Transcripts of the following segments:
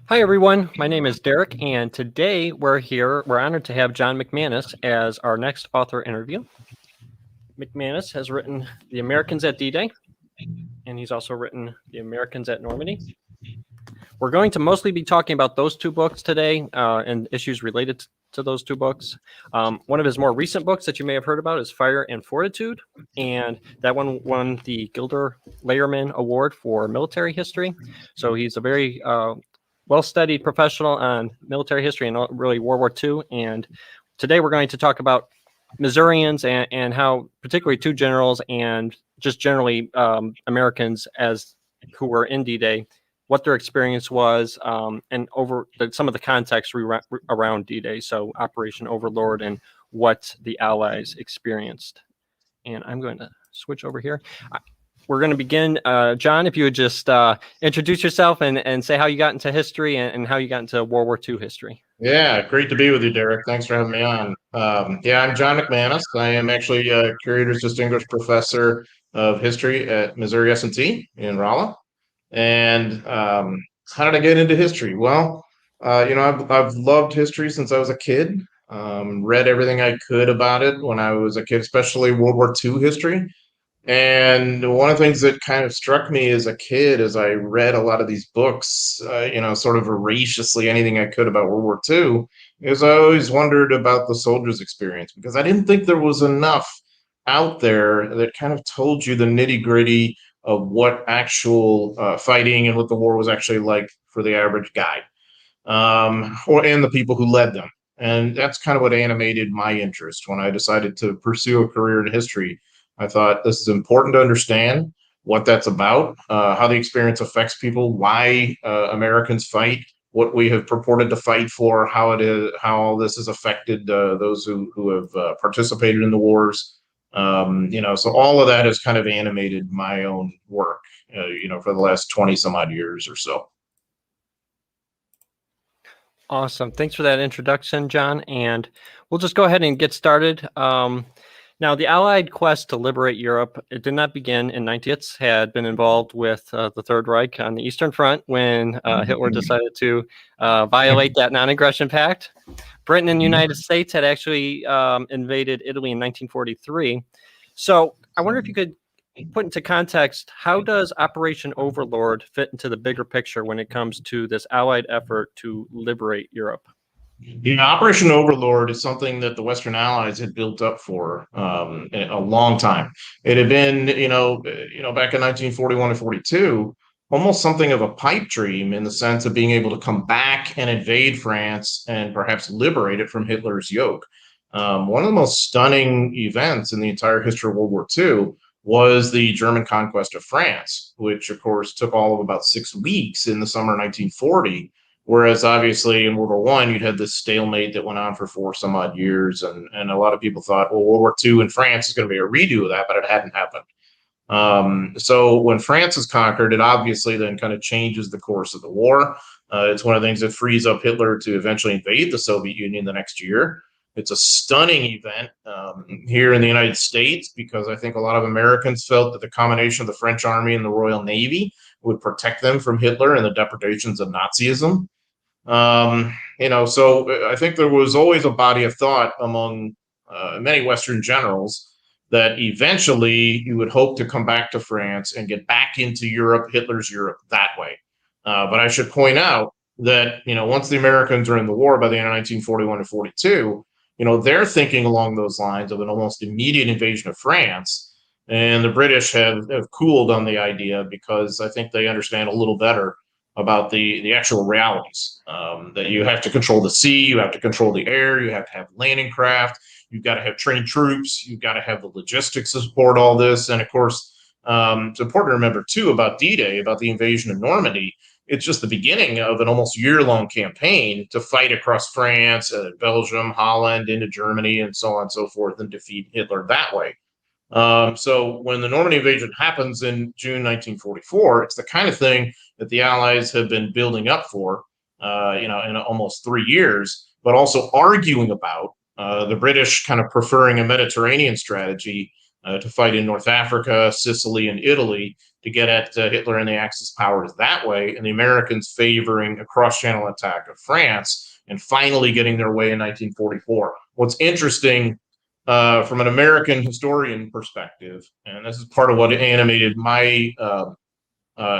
Hi, everyone. My name is Derek, and today we're honored to have John McManus as our next author interview. McManus has written The Americans at D-Day, and he's also written The Americans at Normandy. We're going to mostly be talking about those two books today and issues related to those two books. One of his more recent books that you may have heard about is Fire and Fortitude, and that one won the Gilder Lehrman Award for military history. So he's a very well-studied professional on military history and really World War II. And today we're going to talk about Missourians and how particularly two generals and just generally Americans who were in D-Day, what their experience was, and some of the context around D-Day, so Operation Overlord and what the Allies experienced. And I'm going to switch over here. We're going to begin. John, if you would just introduce yourself and say how you got into history and how you got into World War II history. Yeah, great to be with you, Derek. Thanks for having me on. I'm John McManus. I am actually a Curator's Distinguished Professor of History at Missouri S&T in Rolla. And how did I get into history? Well, I've loved history since I was a kid. Read everything I could about it when I was a kid, especially World War II history. And one of the things that kind of struck me as a kid as I read a lot of these books, sort of voraciously anything I could about World War II, is I always wondered about the soldiers' experience because I didn't think there was enough out there that kind of told you the nitty gritty of what actual fighting and what the war was actually like for the average guy, and the people who led them. And that's kind of what animated my interest when I decided to pursue a career in history. I thought this is important to understand what that's about, how the experience affects people, why Americans fight, what we have purported to fight for, how it is, how this has affected those who have participated in the wars. So all of that has kind of animated my own work, for the last 20 some odd years or so. Awesome. Thanks for that introduction, John. And we'll just go ahead and get started. Now, the Allied quest to liberate Europe, it did not begin in 19. Had been involved with the Third Reich on the Eastern Front when Hitler decided to violate that non-aggression pact. Britain and the United States had actually invaded Italy in 1943. So I wonder if you could put into context, how does Operation Overlord fit into the bigger picture when it comes to this Allied effort to liberate Europe? Operation Overlord is something that the Western Allies had built up for a long time. It had been, back in 1941 and 42, almost something of a pipe dream in the sense of being able to come back and invade France and perhaps liberate it from Hitler's yoke. One of the most stunning events in the entire history of World War II was the German conquest of France, which, of course, took all of about 6 weeks in the summer of 1940. Whereas obviously in World War I, you'd had this stalemate that went on for 4 some odd years. And a lot of people thought, well, World War II in France is going to be a redo of that, but it hadn't happened. So when France is conquered, it obviously then kind of changes the course of the war. It's one of the things that frees up Hitler to eventually invade the Soviet Union the next year. It's a stunning event here in the United States because I think a lot of Americans felt that the combination of the French Army and the Royal Navy would protect them from Hitler and the depredations of Nazism. So I think there was always a body of thought among many Western generals that eventually you would hope to come back to France and get back into Europe, Hitler's Europe, that way. But I should point out that, once the Americans are in the war by the end of 1941 and 42, they're thinking along those lines of an almost immediate invasion of France. And the British have cooled on the idea because I think they understand a little better about the actual realities, that you have to control the sea, you have to control the air, you have to have landing craft, you've got to have trained troops, you've got to have the logistics to support all this. And of course, it's important to remember too about D-Day, about the invasion of Normandy. It's just the beginning of an almost year-long campaign to fight across France, Belgium, Holland, into Germany, and so on and so forth, and defeat Hitler that way. So when the Normandy invasion happens in June 1944, it's the kind of thing that the Allies have been building up for, in almost 3 years, but also arguing about. The British kind of preferring a Mediterranean strategy to fight in North Africa, Sicily, and Italy to get at Hitler and the Axis powers that way, and the Americans favoring a cross-channel attack of France and finally getting their way in 1944. What's interesting from an American historian perspective, and this is part of what animated my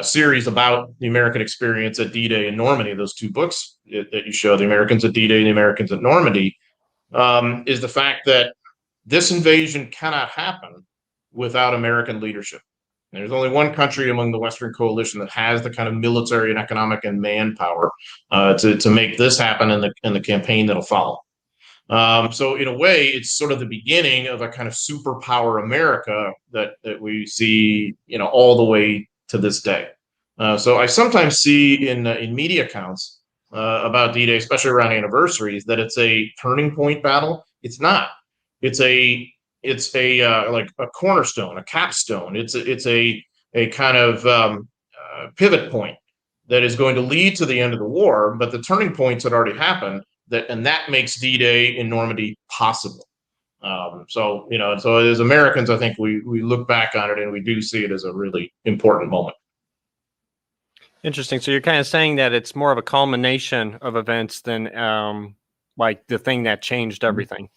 series about the American experience at D-Day and Normandy, those two books that you show, The Americans at D-Day and The Americans at Normandy, is the fact that this invasion cannot happen without American leadership. There's only one country among the Western coalition that has the kind of military and economic and manpower to make this happen in the campaign that'll follow. So in a way, it's sort of the beginning of a kind of superpower America that we see, all the way to this day. So I sometimes see in media accounts about D-Day, especially around anniversaries, that it's a turning point battle. It's not. It's a like a cornerstone, a capstone. It's a kind of pivot point that is going to lead to the end of the war. But the turning points had already happened. That makes D-Day in Normandy possible. So as Americans, I think we look back on it and we do see it as a really important moment. Interesting. So you're kind of saying that it's more of a culmination of events than like the thing that changed everything.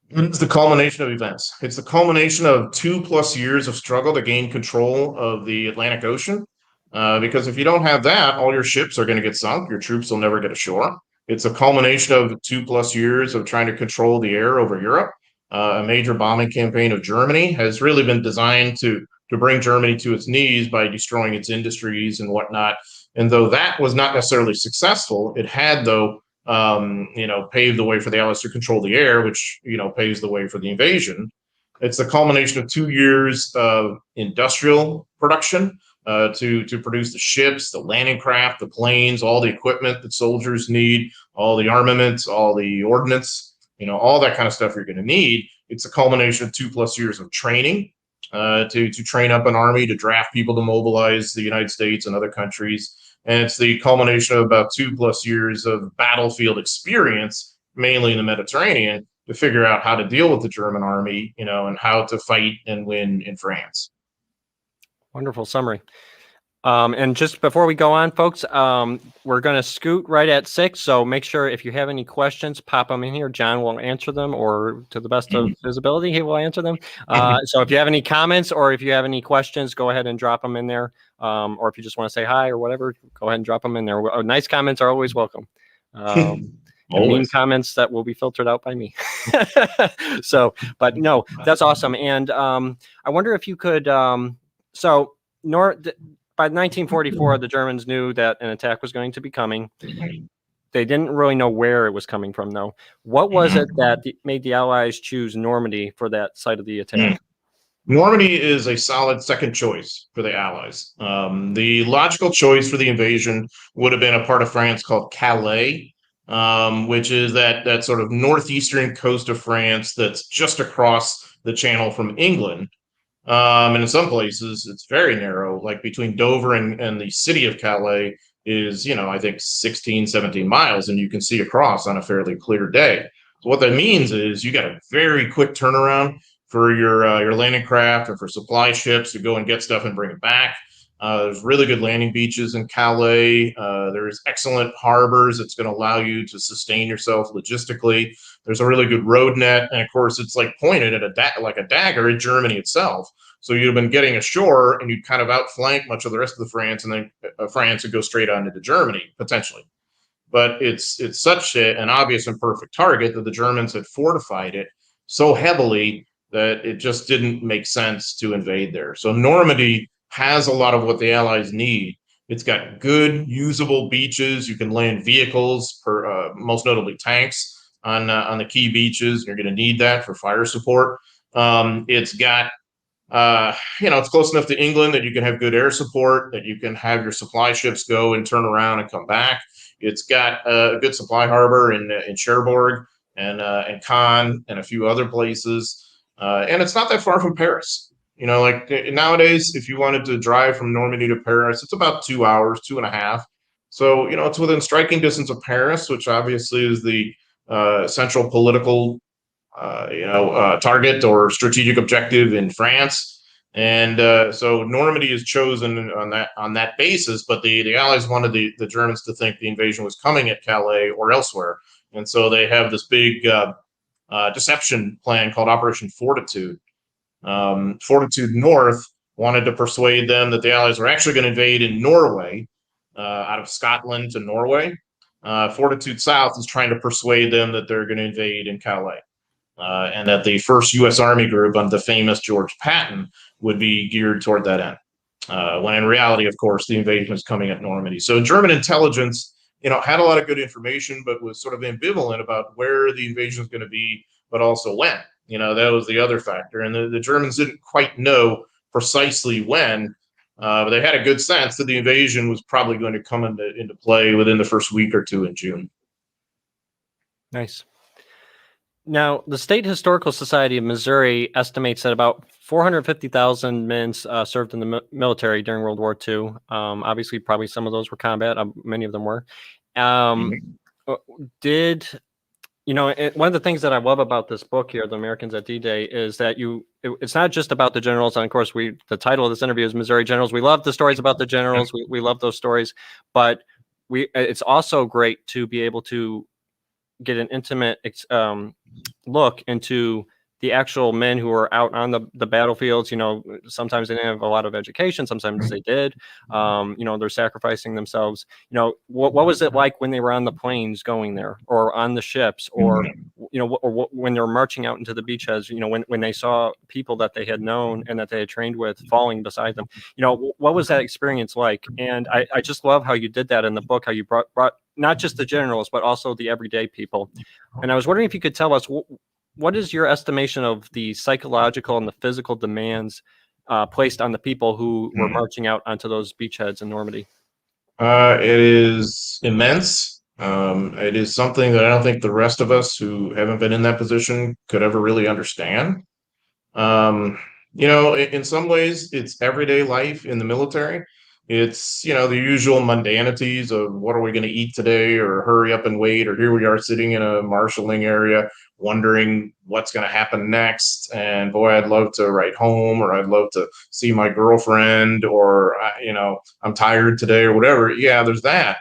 It's the culmination of events. It's the culmination of 2+ years of struggle to gain control of the Atlantic Ocean. Because if you don't have that, all your ships are going to get sunk. Your troops will never get ashore. It's a culmination of 2+ years of trying to control the air over Europe. A major bombing campaign of Germany has really been designed to bring Germany to its knees by destroying its industries and whatnot. And though that was not necessarily successful, it had, though, paved the way for the Allies to control the air, which, paves the way for the invasion. It's the culmination of 2 years of industrial production to produce the ships, the landing craft, the planes, all the equipment that soldiers need, all the armaments, all the ordnance, all that kind of stuff you're going to need. It's a culmination of 2+ years of training to train up an army, to draft people to mobilize the United States and other countries. And it's the culmination of about 2+ years of battlefield experience, mainly in the Mediterranean, to figure out how to deal with the German army, and how to fight and win in France. Wonderful summary. And just before we go on, folks, we're going to scoot right at 6. So make sure if you have any questions, pop them in here. John will answer them, or to the best of his ability, he will answer them. So if you have any comments or if you have any questions, go ahead and drop them in there. Or if you just want to say hi or whatever, go ahead and drop them in there. Nice comments are always welcome. Mean comments that will be filtered out by me. But no, that's awesome. And I wonder if you could, by 1944, the Germans knew that an attack was going to be coming. They didn't really know where it was coming from, though. What was it that made the Allies choose Normandy for that site of the attack? Normandy is a solid second choice for the Allies. The logical choice for the invasion would have been a part of France called Calais, which is that sort of northeastern coast of France that's just across the channel from England. And in some places, it's very narrow, like between Dover and the city of Calais is, I think 16, 17 miles, and you can see across on a fairly clear day. So what that means is you got a very quick turnaround for your landing craft or for supply ships to go and get stuff and bring it back. There's really good landing beaches in Calais. There's excellent harbors that's going to allow you to sustain yourself logistically. There's a really good road net. And of course, it's like pointed at like a dagger at Germany itself. So you'd have been getting ashore and you'd kind of outflank much of the rest of the France, and then France would go straight on into Germany, potentially. But it's such an obvious and perfect target that the Germans had fortified it so heavily that it just didn't make sense to invade there. So Normandy has a lot of what the Allies need. It's got good, usable beaches. You can land vehicles, most notably tanks, on the key beaches. You're going to need that for fire support. It's got, it's close enough to England that you can have good air support, that you can have your supply ships go and turn around and come back. It's got a good supply harbor in Cherbourg and Caen and a few other places. And it's not that far from Paris. Like nowadays, if you wanted to drive from Normandy to Paris, it's about 2 hours, 2.5. So, it's within striking distance of Paris, which obviously is the central political target or strategic objective in France. And so Normandy is chosen on that basis, but the Allies wanted the Germans to think the invasion was coming at Calais or elsewhere, and so they have this big deception plan called Operation Fortitude. Fortitude North wanted to persuade them that the Allies were actually going to invade in Norway, out of Scotland to Norway. Fortitude South is trying to persuade them that they're going to invade in Calais. And that the first U.S. Army group under the famous George Patton would be geared toward that end. When in reality, of course, the invasion was coming at Normandy. So German intelligence, had a lot of good information, but was sort of ambivalent about where the invasion was going to be, but also when. That was the other factor. And the Germans didn't quite know precisely when, but they had a good sense that the invasion was probably going to come into play within the first week or two in June. Nice. Now, the State Historical Society of Missouri estimates that about 450,000 men served in the military during World War II. Obviously, probably some of those were combat. Many of them were. One of the things that I love about this book here, The Americans at D-Day, is that it's not just about the generals. And of course, the title of this interview is Missouri Generals. We love the stories about the generals. We love those stories. But it's also great to be able to get an intimate look into the actual men who are out on the battlefields. Sometimes they didn't have a lot of education, sometimes they did. They're sacrificing themselves. What was it like when they were on the planes going there, or on the ships, or when they were marching out into the beachheads, when they saw people that they had known and that they had trained with falling beside them? What was that experience like? And I just love how you did that in the book, how you brought not just the generals, but also the everyday people. And I was wondering if you could tell us, what is your estimation of the psychological and the physical demands placed on the people who were marching out onto those beachheads in Normandy? It is immense. It is something that I don't think the rest of us who haven't been in that position could ever really understand. In some ways, it's everyday life in the military. It's, the usual mundanities of what are we going to eat today, or hurry up and wait, or here we are sitting in a marshaling area wondering what's going to happen next. And boy, I'd love to write home, or I'd love to see my girlfriend, or, I'm tired today, or whatever. Yeah, there's that.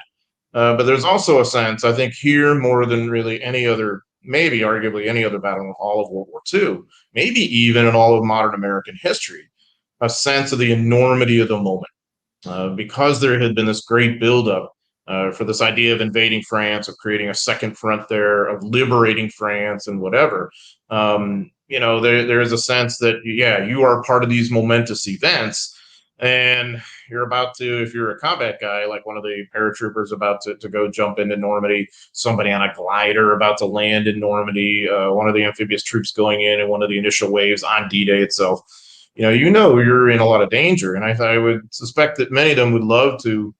But there's also a sense, I think, here more than really any other, maybe arguably any other battle in all of World War II, maybe even in all of modern American history, a sense of the enormity of the moment. Because there had been this great buildup for this idea of invading France, of creating a second front there, of liberating France and whatever. There is a sense that, you are part of these momentous events, and you're about to, if you're a combat guy, like one of the paratroopers about to go jump into Normandy, somebody on a glider about to land in Normandy, one of the amphibious troops going in one of the initial waves on D-Day itself. You're in a lot of danger. And I would suspect that many of them would love to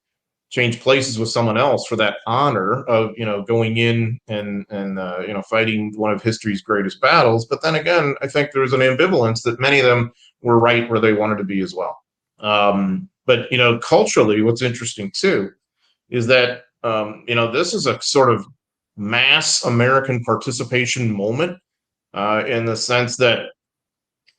change places with someone else for that honor of, going in and fighting one of history's greatest battles. But then again, I think there's an ambivalence that many of them were right where they wanted to be as well. But culturally, what's interesting too is that, this is a sort of mass American participation moment, in the sense that,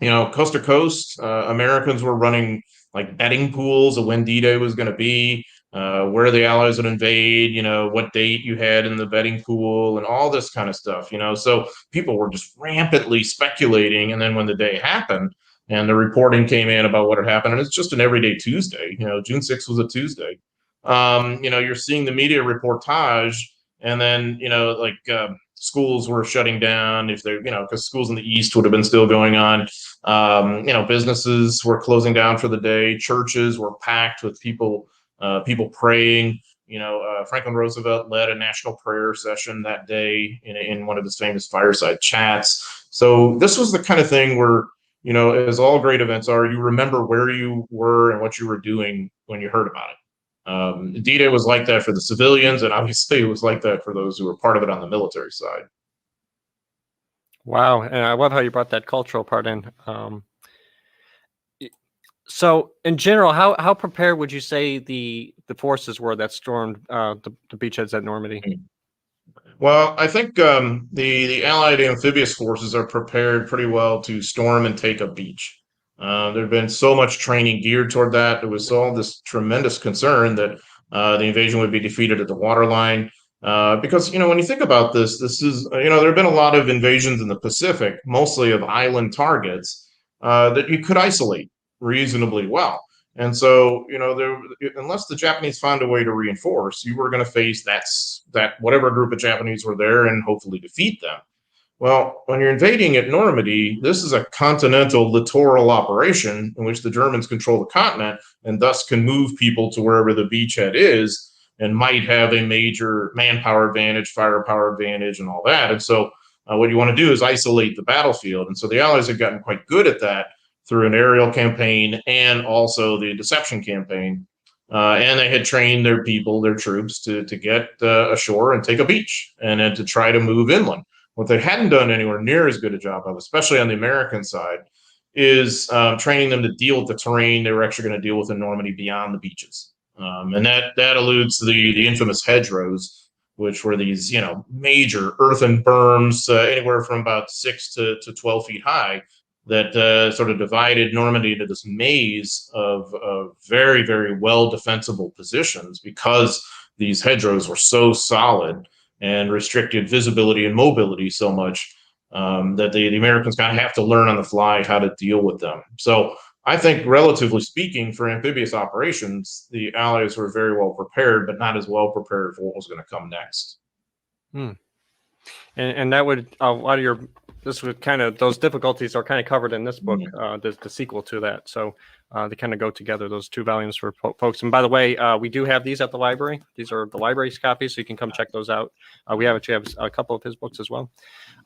coast to coast, Americans were running like betting pools of when D-Day was going to be, where the Allies would invade, what date you had in the betting pool, and all this kind of stuff. So people were just rampantly speculating. And then when the day happened and the reporting came in about what had happened, and it's just an everyday Tuesday, June 6th was a Tuesday. You're seeing the media reportage, and then, schools were shutting down, if they're, because schools in the East would have been still going on. Businesses were closing down for the day. Churches were packed with people praying. Franklin Roosevelt led a national prayer session that day in one of his famous fireside chats. So this was the kind of thing where, as all great events are, you remember where you were and what you were doing when you heard about it. D-Day was like that for the civilians, and obviously it was like that for those who were part of it on the military side. Wow. And I love how you brought that cultural part in. So in general, how prepared would you say the forces were that stormed the beachheads at Normandy? Well, I think the Allied amphibious forces are prepared pretty well to storm and take a beach. There had been so much training geared toward that. There was all this tremendous concern that the invasion would be defeated at the waterline. Because, when you think about this is, there have been a lot of invasions in the Pacific, mostly of island targets, that you could isolate reasonably well. And so, unless the Japanese found a way to reinforce, you were going to face that whatever group of Japanese were there and hopefully defeat them. Well, when you're invading at Normandy, this is a continental littoral operation in which the Germans control the continent and thus can move people to wherever the beachhead is and might have a major manpower advantage, firepower advantage, and all that. And so, what you want to do is isolate the battlefield. And so the Allies have gotten quite good at that through an aerial campaign and also the deception campaign. And they had trained their people, their troops, to get ashore and take a beach and then to try to move inland. What they hadn't done anywhere near as good a job of, especially on the American side, is training them to deal with the terrain they were actually going to deal with in Normandy beyond the beaches. And that alludes to the infamous hedgerows, which were these, major earthen berms, anywhere from about 6 to 12 feet high, that sort of divided Normandy into this maze of very, very well defensible positions because these hedgerows were so solid and restricted visibility and mobility so much that the Americans kind of have to learn on the fly how to deal with them. So I think, relatively speaking, for amphibious operations, the Allies were very well prepared, but not as well prepared for what was going to come next. And that would a lot of your this would kind of those difficulties are kind of covered in this book, the sequel to that. So they kind of go together, those two volumes for folks. And by the way, we do have these at the library. These are the library's copies, so you can come check those out. We actually have a couple of his books as well.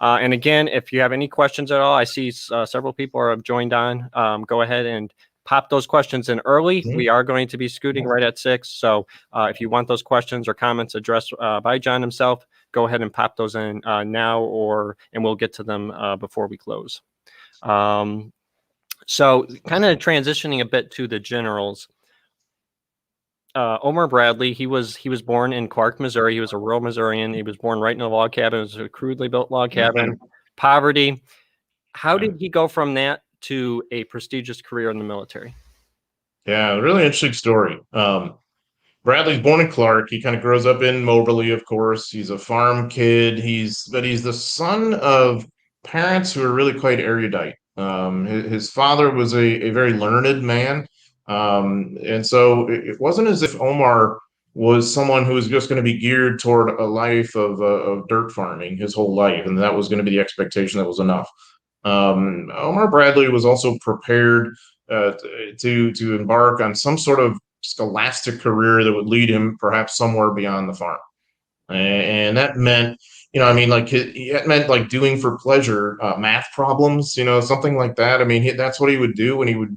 And again, if you have any questions at all, I see several people have joined on. Go ahead and pop those questions in early. We are going to be scooting right at 6. So if you want those questions or comments addressed by John himself, go ahead and pop those in now, and we'll get to them before we close. So kind of transitioning a bit to the generals. Omar Bradley, he was born in Clark, Missouri. He was a rural Missourian. He was born right in a log cabin. It was a crudely built log cabin. Poverty. How did he go from that to a prestigious career in the military? Yeah, really interesting story. Bradley's born in Clark. He kind of grows up in Moberly, of course. He's a farm kid. But he's the son of parents who are really quite erudite. His father was a very learned man. And so it wasn't as if Omar was someone who was just going to be geared toward a life of dirt farming his whole life, and that was going to be the expectation that was enough. Omar Bradley was also prepared to embark on some sort of scholastic career that would lead him perhaps somewhere beyond the farm. And that meant, it meant like doing for pleasure math problems, something like that. I mean, that's what he would do when he would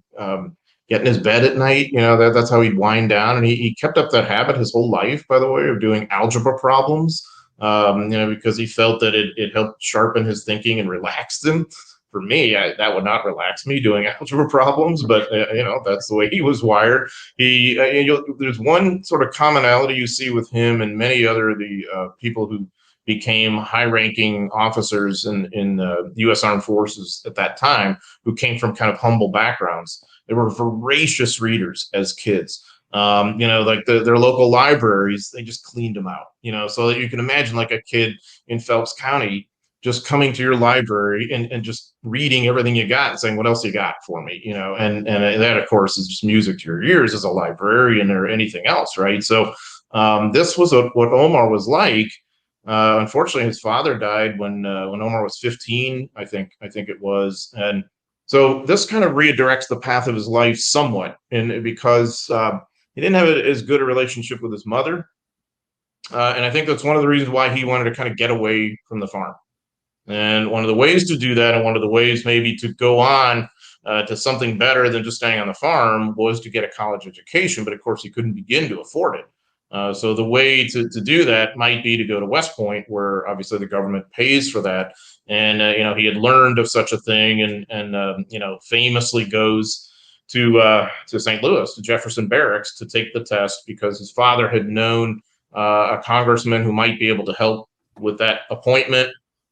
get in his bed at night. That's how he'd wind down. And he kept up that habit his whole life, by the way, of doing algebra problems, because he felt that it helped sharpen his thinking and relaxed him. For me, that would not relax me doing algebra problems, but that's the way he was wired. There's one sort of commonality you see with him and many other of the people who became high-ranking officers in the U.S. Armed Forces at that time, who came from kind of humble backgrounds. They were voracious readers as kids. Like their local libraries, they just cleaned them out. So that you can imagine like a kid in Phelps County just coming to your library and just reading everything you got and saying, what else you got for me? And that, of course, is just music to your ears as a librarian or anything else, right? So this was what Omar was like. Unfortunately, his father died when Omar was 15, I think it was. And so this kind of redirects the path of his life somewhat, and because he didn't have as good a relationship with his mother. And I think that's one of the reasons why he wanted to kind of get away from the farm. And one of the ways to do that, and one of the ways maybe to go on to something better than just staying on the farm, was to get a college education. But of course, he couldn't begin to afford it. So the way to do that might be to go to West Point, where obviously the government pays for that. And he had learned of such a thing, and famously goes to St. Louis, to Jefferson Barracks, to take the test because his father had known a congressman who might be able to help with that appointment,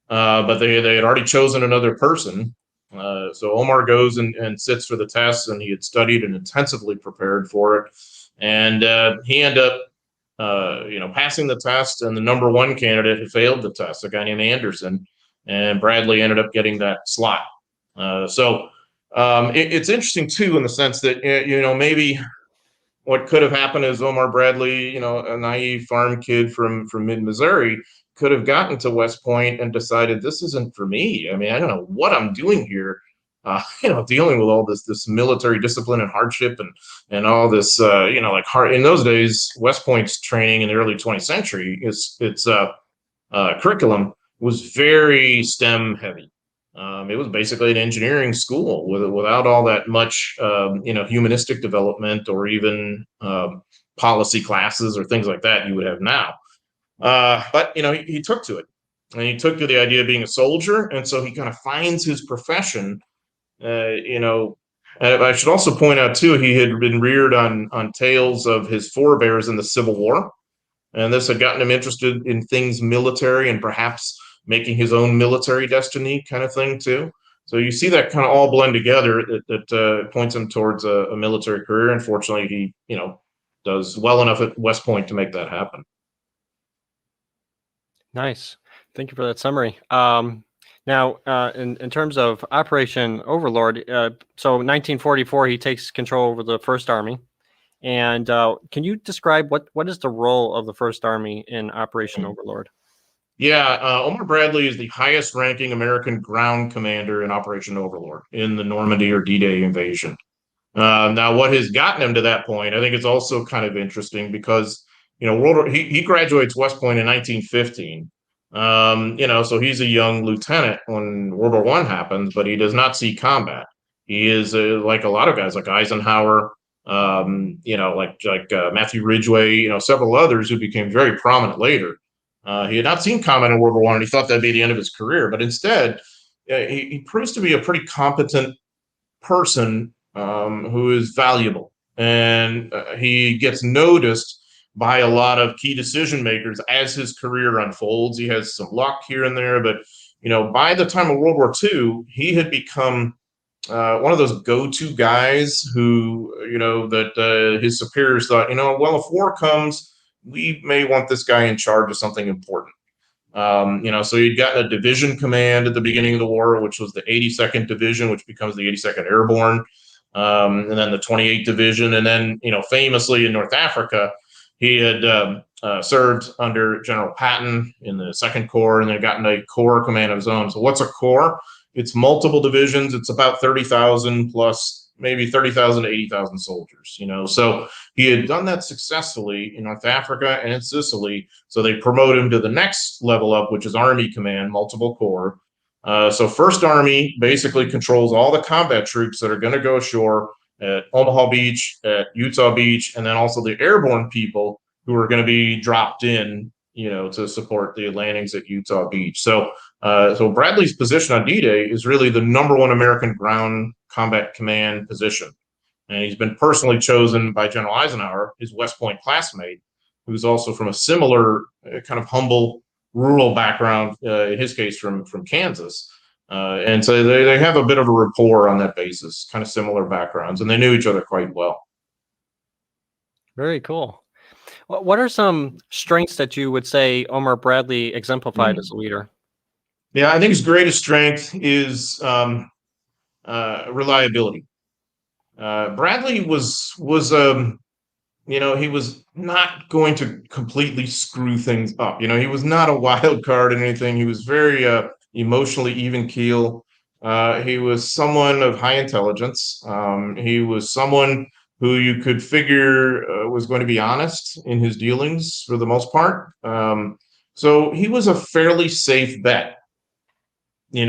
but they had already chosen another person. So Omar goes and sits for the test, and he had studied and intensively prepared for it. And he ended up, passing the test, and the number one candidate who failed the test, a guy named Anderson, and Bradley ended up getting that slot. It's interesting too, in the sense that, maybe what could have happened is Omar Bradley, a naive farm kid from mid-Missouri, could have gotten to West Point and decided, this isn't for me. I mean, I don't know what I'm doing here. Dealing with all this military discipline and hardship and all this, hard. In those days, West Point's training in the early 20th century, its curriculum was very STEM heavy. It was basically an engineering school without all that much, humanistic development or even policy classes or things like that you would have now. But he took to it, and he took to the idea of being a soldier, and so he kind of finds his profession. I should also point out too, he had been reared on tales of his forebears in the Civil War, and this had gotten him interested in things military and perhaps making his own military destiny, kind of thing too. So you see that kind of all blend together that points him towards a military career. Unfortunately, he does well enough at West Point to make that happen. Nice. Thank you for that summary. Now, in terms of Operation Overlord, so 1944, he takes control over the First Army. And can you describe what is the role of the First Army in Operation Overlord? Yeah, Omar Bradley is the highest ranking American ground commander in Operation Overlord in the Normandy or D-Day invasion. Now, what has gotten him to that point, I think it's also kind of interesting because, he graduates West Point in 1915. So he's a young lieutenant when World War I happens, but he does not see combat. He is like a lot of guys, like Eisenhower, Matthew Ridgway, several others who became very prominent later. He had not seen combat in World War I, and he thought that'd be the end of his career. But instead, he proves to be a pretty competent person who is valuable, and he gets noticed by a lot of key decision makers as his career unfolds. He has some luck here and there, but by the time of World War II, he had become one of those go-to guys who, that his superiors thought, well, if war comes, we may want this guy in charge of something important. So he'd gotten a division command at the beginning of the war, which was the 82nd Division, which becomes the 82nd Airborne, and then the 28th Division. And then, famously in North Africa, he had served under General Patton in the 2nd Corps, and then gotten a corps command of his own. So what's a corps? It's multiple divisions. It's about 30,000 plus maybe 30,000 to 80,000 soldiers, So he had done that successfully in North Africa and in Sicily. So they promote him to the next level up, which is Army Command, multiple corps. So First Army basically controls all the combat troops that are going to go ashore at Omaha Beach, at Utah Beach, and then also the airborne people who are going to be dropped in, to support the landings at Utah Beach. So Bradley's position on D-Day is really the number one American ground combat command position. And he's been personally chosen by General Eisenhower, his West Point classmate, who's also from a similar kind of humble rural background, in his case from Kansas. And so they have a bit of a rapport on that basis, kind of similar backgrounds, and they knew each other quite well. Very cool. What are some strengths that you would say Omar Bradley exemplified as a leader? Yeah, I think his greatest strength is reliability. Bradley was he was not going to completely screw things up. He was not a wild card in anything. He was very emotionally even keel. He was someone of high intelligence. He was someone who you could figure was going to be honest in his dealings for the most part. So he was a fairly safe bet. He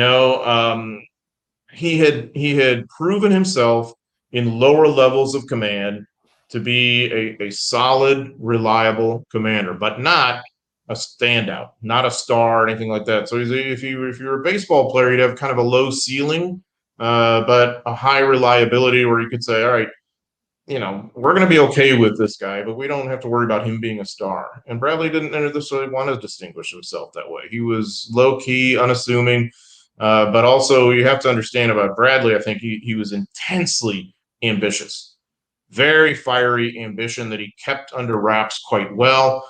had proven himself in lower levels of command to be a solid, reliable commander, but not a standout, not a star or anything like that. So if you're a baseball player, you'd have kind of a low ceiling, but a high reliability where you could say, all right, we're going to be okay with this guy, but we don't have to worry about him being a star. And Bradley didn't necessarily want to distinguish himself that way. He was low key, unassuming, but also you have to understand about Bradley. I think he was intensely ambitious, very fiery ambition that he kept under wraps quite well.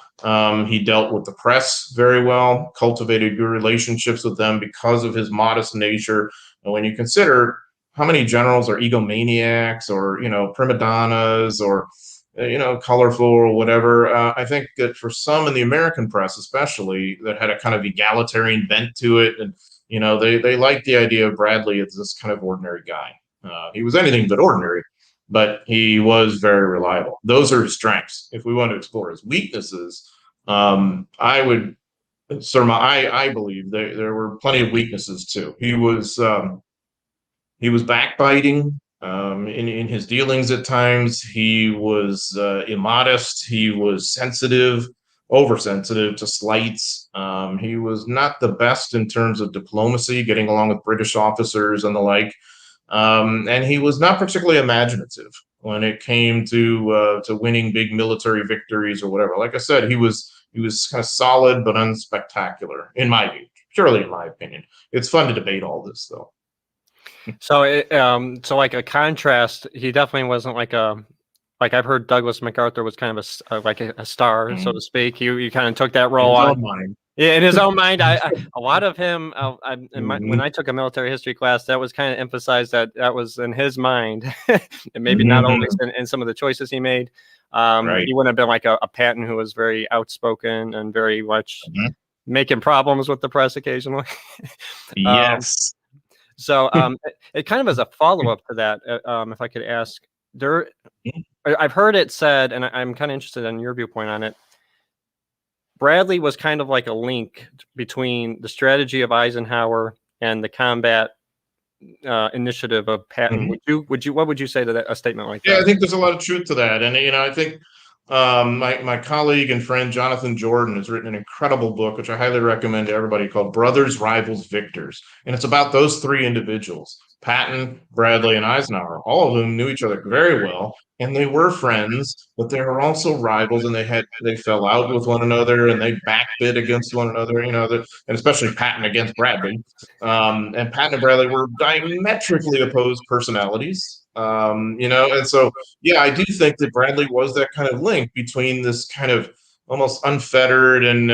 He dealt with the press very well, cultivated good relationships with them because of his modest nature. And when you consider how many generals are egomaniacs or, prima donnas or, colorful or whatever, I think that for some in the American press, especially, that had a kind of egalitarian bent to it, and, they liked the idea of Bradley as this kind of ordinary guy. He was anything but ordinary, but he was very reliable. Those are his strengths. If we want to explore his weaknesses, I would I believe there were plenty of weaknesses too. He was backbiting in his dealings at times. He was immodest. He was sensitive, oversensitive to slights. He was not the best in terms of diplomacy, getting along with British officers and the like. And he was not particularly imaginative when it came to winning big military victories or whatever. Like I said, he was kind of solid but unspectacular in my view, purely in my opinion. It's fun to debate all this though. So, so like a contrast, he definitely wasn't like I've heard Douglas MacArthur was kind of a star, so to speak. You kind of took that role on. Yeah, in his own mind. A lot of him, when I took a military history class, that was kind of emphasized that was in his mind, and maybe not always in some of the choices he made. Right. He wouldn't have been like a Patton who was very outspoken and very much making problems with the press occasionally. Yes. So it kind of as a follow-up to that, if I could ask, I've heard it said, and I'm kind of interested in your viewpoint on it, Bradley was kind of like a link between the strategy of Eisenhower and the combat initiative of Patton. What would you say to a statement like that? Yeah, I think there's a lot of truth to that. And, I think my colleague and friend Jonathan Jordan has written an incredible book, which I highly recommend to everybody, called Brothers, Rivals, Victors. And it's about those three individuals, Patton, Bradley, and Eisenhower, all of whom knew each other very well. And they were friends, but they were also rivals, and they fell out with one another, and they backbid against one another, and especially Patton against Bradley. And Patton and Bradley were diametrically opposed personalities, and so, yeah, I do think that Bradley was that kind of link between this kind of almost unfettered and,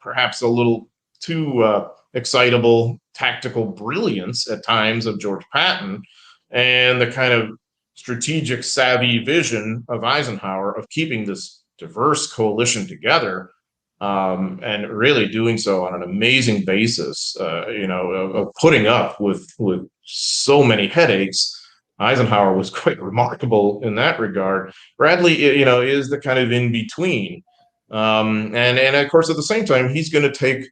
perhaps a little too excitable tactical brilliance at times of George Patton, and the kind of strategic savvy vision of Eisenhower of keeping this diverse coalition together, and really doing so on an amazing basis, of putting up with so many headaches. Eisenhower was quite remarkable in that regard. Bradley, is the kind of in between, and of course at the same time he's going to take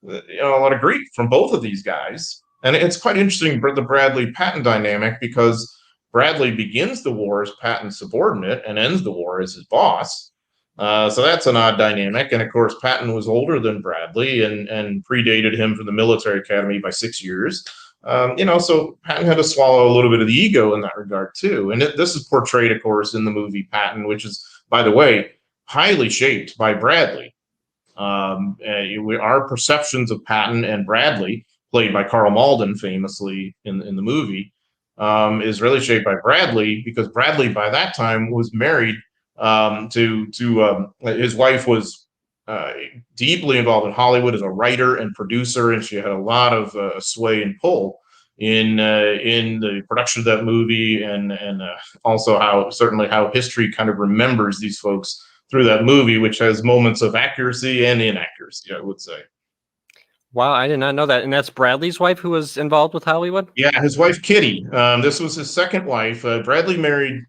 a lot of grief from both of these guys. And it's quite interesting, the Bradley Patton dynamic, because Bradley begins the war as Patton's subordinate and ends the war as his boss. So that's an odd dynamic. And of course, Patton was older than Bradley and predated him from the military academy by 6 years. So Patton had to swallow a little bit of the ego in that regard too. And this is portrayed, of course, in the movie Patton, which is, by the way, highly shaped by Bradley. Our perceptions of Patton and Bradley, played by Carl Malden famously in the movie, is really shaped by Bradley, because Bradley by that time was married to his wife was deeply involved in Hollywood as a writer and producer, and she had a lot of sway and pull in the production of that movie, and also how history kind of remembers these folks through that movie, which has moments of accuracy and inaccuracy, I would say. Wow, I did not know that. And that's Bradley's wife who was involved with Hollywood? Yeah, his wife, Kitty. This was his second wife. Bradley married,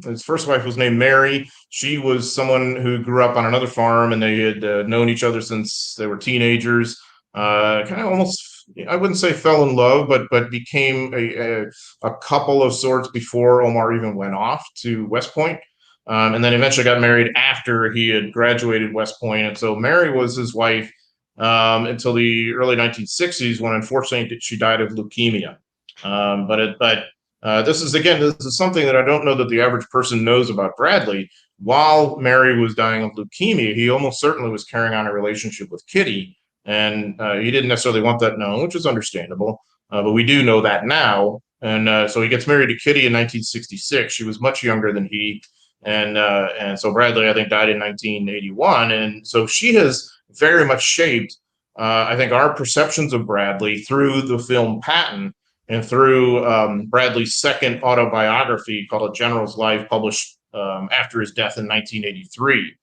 his first wife was named Mary. She was someone who grew up on another farm, and they had known each other since they were teenagers. Kind of almost, I wouldn't say fell in love, but became a couple of sorts before Omar even went off to West Point. And then eventually got married after he had graduated West Point. And so Mary was his wife until the early 1960s, when unfortunately she died of leukemia. But This is something that I don't know that the average person knows about Bradley. While Mary was dying of leukemia, he almost certainly was carrying on a relationship with Kitty, and he didn't necessarily want that known, which is understandable. But we do know that now, and so he gets married to Kitty in 1966. She was much younger than he, and so Bradley, I think, died in 1981, and so she has very much shaped, I think, our perceptions of Bradley through the film Patton and through Bradley's second autobiography called A General's Life, published after his death in 1983.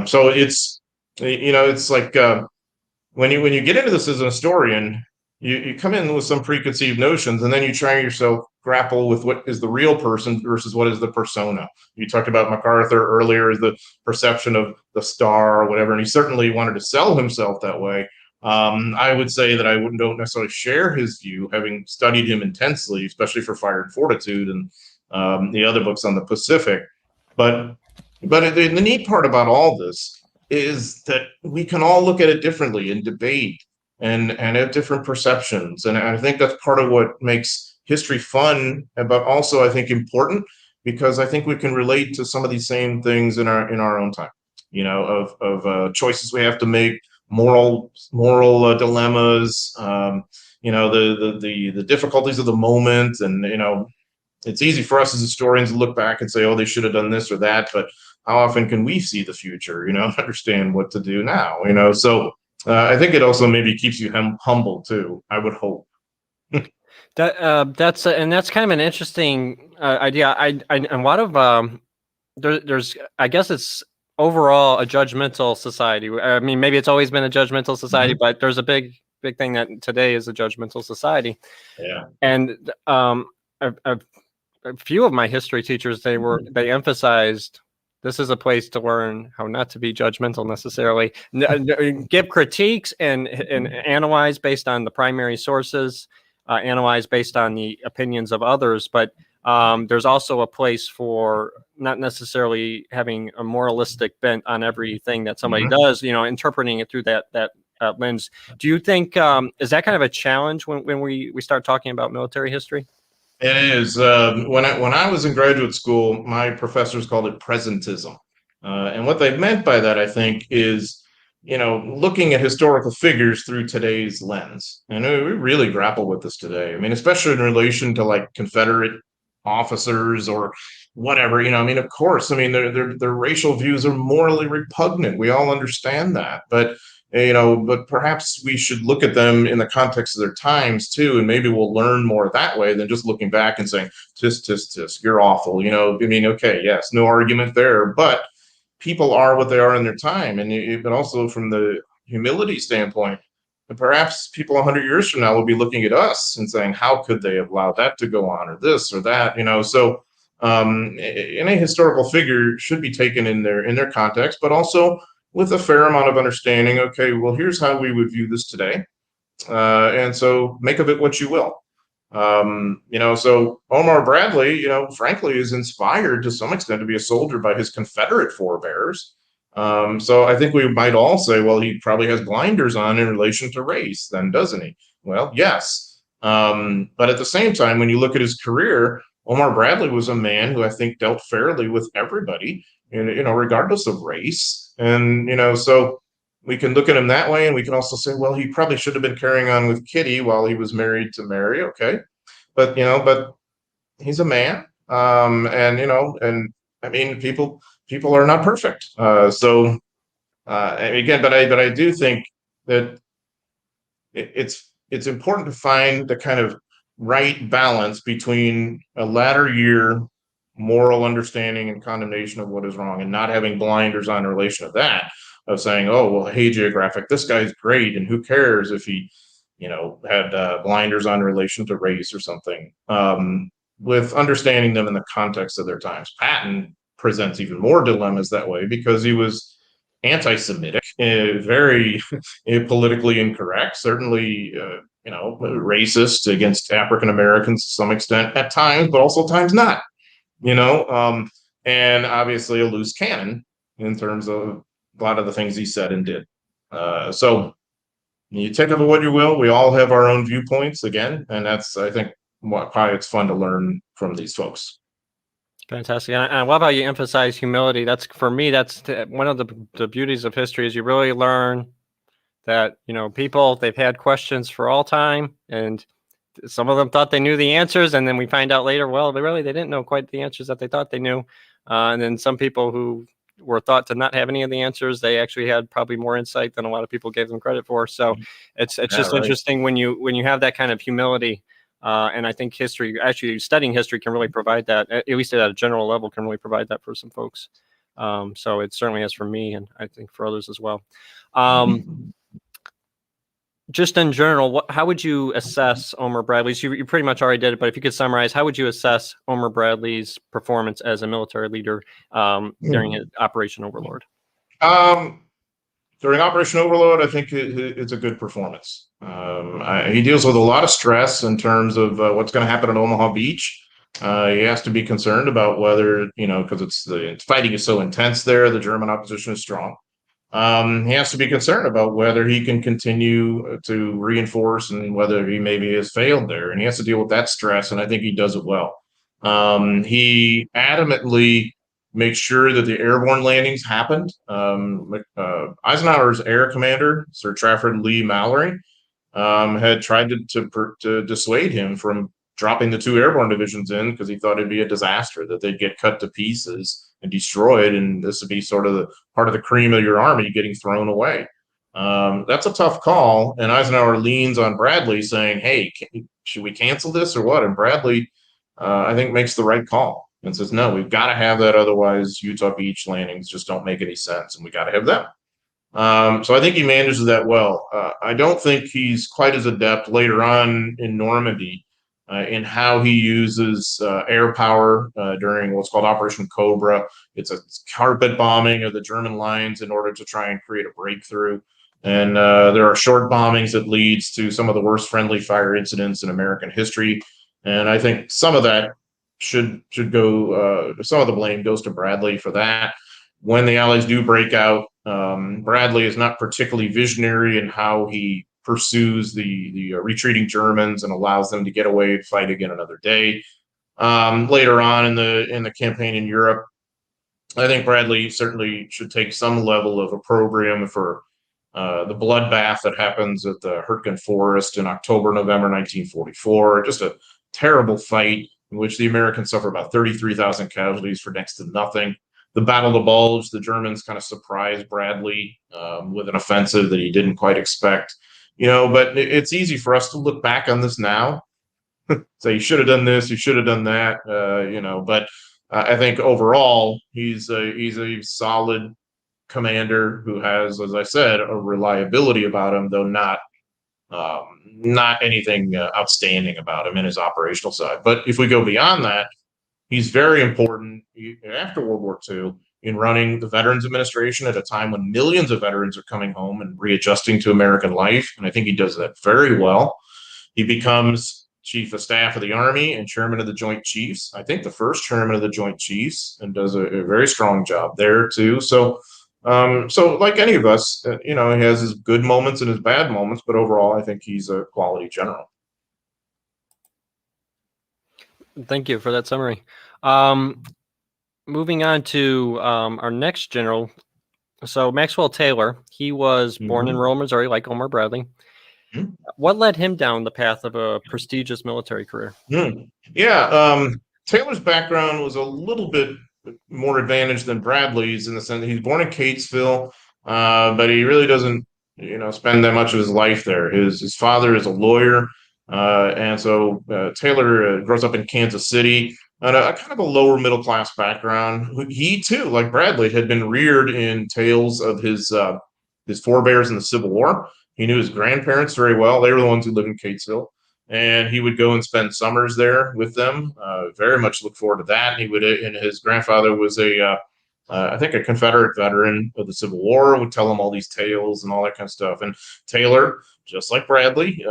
So it's like when you get into this as an historian, you come in with some preconceived notions, and then you try yourself grapple with what is the real person versus what is the persona. You talked about MacArthur earlier as the perception of the star or whatever, and he certainly wanted to sell himself that way. I would say that I don't necessarily share his view, having studied him intensely, especially for Fire and Fortitude and the other books on the Pacific. But the neat part about all this is that we can all look at it differently and debate and have different perceptions. And I think that's part of what makes history fun, but also I think important, because I think we can relate to some of these same things in our own time. Of choices we have to make, moral dilemmas, the difficulties of the moment, and it's easy for us as historians to look back and say, oh, they should have done this or that, but how often can we see the future, understand what to do now, so I think it also maybe keeps you humble too, I would hope. That's kind of an interesting idea. I a lot of there's I guess it's overall a judgmental society. I mean, maybe it's always been a judgmental society, but there's a big thing that today is a judgmental society. Yeah. And a few of my history teachers, they emphasized this is a place to learn how not to be judgmental necessarily. Give critiques and analyze based on the primary sources, analyze based on the opinions of others, but there's also a place for not necessarily having a moralistic bent on everything that somebody does, interpreting it through that lens. Do you think, is that kind of a challenge when we start talking about military history? It is. When I was in graduate school, my professors called it presentism. And what they meant by that, I think, is, looking at historical figures through today's lens. And we really grapple with this today. I mean, especially in relation to like Confederate officers or whatever, of course, their racial views are morally repugnant. We all understand that. But perhaps we should look at them in the context of their times too, and maybe we'll learn more that way than just looking back and saying, tisk, you're awful. Okay, yes, no argument there, but people are what they are in their time. But also from the humility standpoint, perhaps people 100 years from now will be looking at us and saying, how could they have allowed that to go on, or this or that, so any historical figure should be taken in their context, but also with a fair amount of understanding. Okay, well, here's how we would view this today, and so make of it what you will. So Omar Bradley, frankly, is inspired to some extent to be a soldier by his Confederate forebears. So I think we might all say, well, he probably has blinders on in relation to race, then, doesn't he? Well, yes. But at the same time, when you look at his career, Omar Bradley was a man who I think dealt fairly with everybody, regardless of race. And, so we can look at him that way, and we can also say, well, he probably should have been carrying on with Kitty while he was married to Mary. Okay. But, but he's a man. People are not perfect. Again, but I do think that it's important to find the kind of right balance between a latter year moral understanding and condemnation of what is wrong, and not having blinders on in relation to that, of saying, oh, well, hey, geographic, this guy's great, and who cares if he, had blinders on in relation to race or something, with understanding them in the context of their times. Patton presents even more dilemmas that way, because he was anti-Semitic, very politically incorrect, certainly, racist against African Americans to some extent at times, but also times not. And obviously a loose cannon in terms of a lot of the things he said and did. So you take of it what you will. We all have our own viewpoints again, and that's, I think, why it's fun to learn from these folks. Fantastic. And I love how you emphasize humility. That's, for me, that's one of the beauties of history, is you really learn that, people, they've had questions for all time, and some of them thought they knew the answers, and then we find out later, well, they didn't know quite the answers that they thought they knew. And then some people who were thought to not have any of the answers, they actually had probably more insight than a lot of people gave them credit for. So it's just interesting when you have that kind of humility. And I think actually studying history can really provide that, at least at a general level, can really provide that for some folks. So it certainly has for me, and I think for others as well. Just in general, how would you assess Omar Bradley's? You pretty much already did it, but if you could summarize, how would you assess Omar Bradley's performance as a military leader during Operation Overlord? During Operation Overlord, I think it's a good performance. He deals with a lot of stress in terms of what's going to happen at Omaha Beach. He has to be concerned about whether, because the fighting is so intense there, the German opposition is strong. He has to be concerned about whether he can continue to reinforce and whether he maybe has failed there. And he has to deal with that stress, and I think he does it well. He adamantly makes sure that the airborne landings happened. Eisenhower's air commander, Sir Trafford Lee Mallory, had tried to dissuade him from dropping the 2 airborne divisions in, because he thought it'd be a disaster, that they'd get cut to pieces and destroyed, and this would be sort of the part of the cream of your army getting thrown away. That's a tough call, and Eisenhower leans on Bradley saying, hey, should we cancel this or what? And Bradley, I think, makes the right call and says, no, we've got to have that, otherwise Utah Beach landings just don't make any sense, and we got to have them. So I think he manages that well. I don't think he's quite as adept later on in Normandy in how he uses air power during what's called Operation Cobra. It's carpet bombing of the German lines in order to try and create a breakthrough. And there are short bombings that leads to some of the worst friendly fire incidents in American history. And I think some of that should go, some of the blame goes to Bradley for that. When the Allies do break out, Bradley is not particularly visionary in how he pursues the retreating Germans and allows them to get away and fight again another day. Later on in the campaign in Europe, I think Bradley certainly should take some level of opprobrium for the bloodbath that happens at the Hurtgen Forest in October, November 1944. Just a terrible fight in which the Americans suffer about 33,000 casualties for next to nothing. The Battle of the Bulge, the Germans kind of surprised Bradley with an offensive that he didn't quite expect. But it's easy for us to look back on this now, say you should have done this, you should have done that, But I think overall he's a solid commander who has, as I said, a reliability about him, though not anything outstanding about him in his operational side. But if we go beyond that, he's very important after World War II in running the Veterans Administration at a time when millions of veterans are coming home and readjusting to American life. And I think he does that very well. He becomes Chief of Staff of the Army and Chairman of the Joint Chiefs. I think the first Chairman of the Joint Chiefs, and does a very strong job there too. So like any of us, he has his good moments and his bad moments, but overall, I think he's a quality general. Thank you for that summary. Moving on to our next general. So Maxwell Taylor, he was born in rural Missouri, like Omar Bradley. What led him down the path of a prestigious military career? Taylor's background was a little bit more advantaged than Bradley's in the sense that he's born in Catesville, but he really doesn't, spend that much of his life there. His father is a lawyer. And so Taylor grows up in Kansas City on a kind of a lower middle class background. He too, like Bradley, had been reared in tales of his forebears in the Civil War. He knew his grandparents very well. They were the ones who lived in Catesville, and he would go and spend summers there with them. Very much look forward to that. And his grandfather was I think a Confederate veteran of the Civil War, would tell him all these tales and all that kind of stuff. And Taylor, just like Bradley,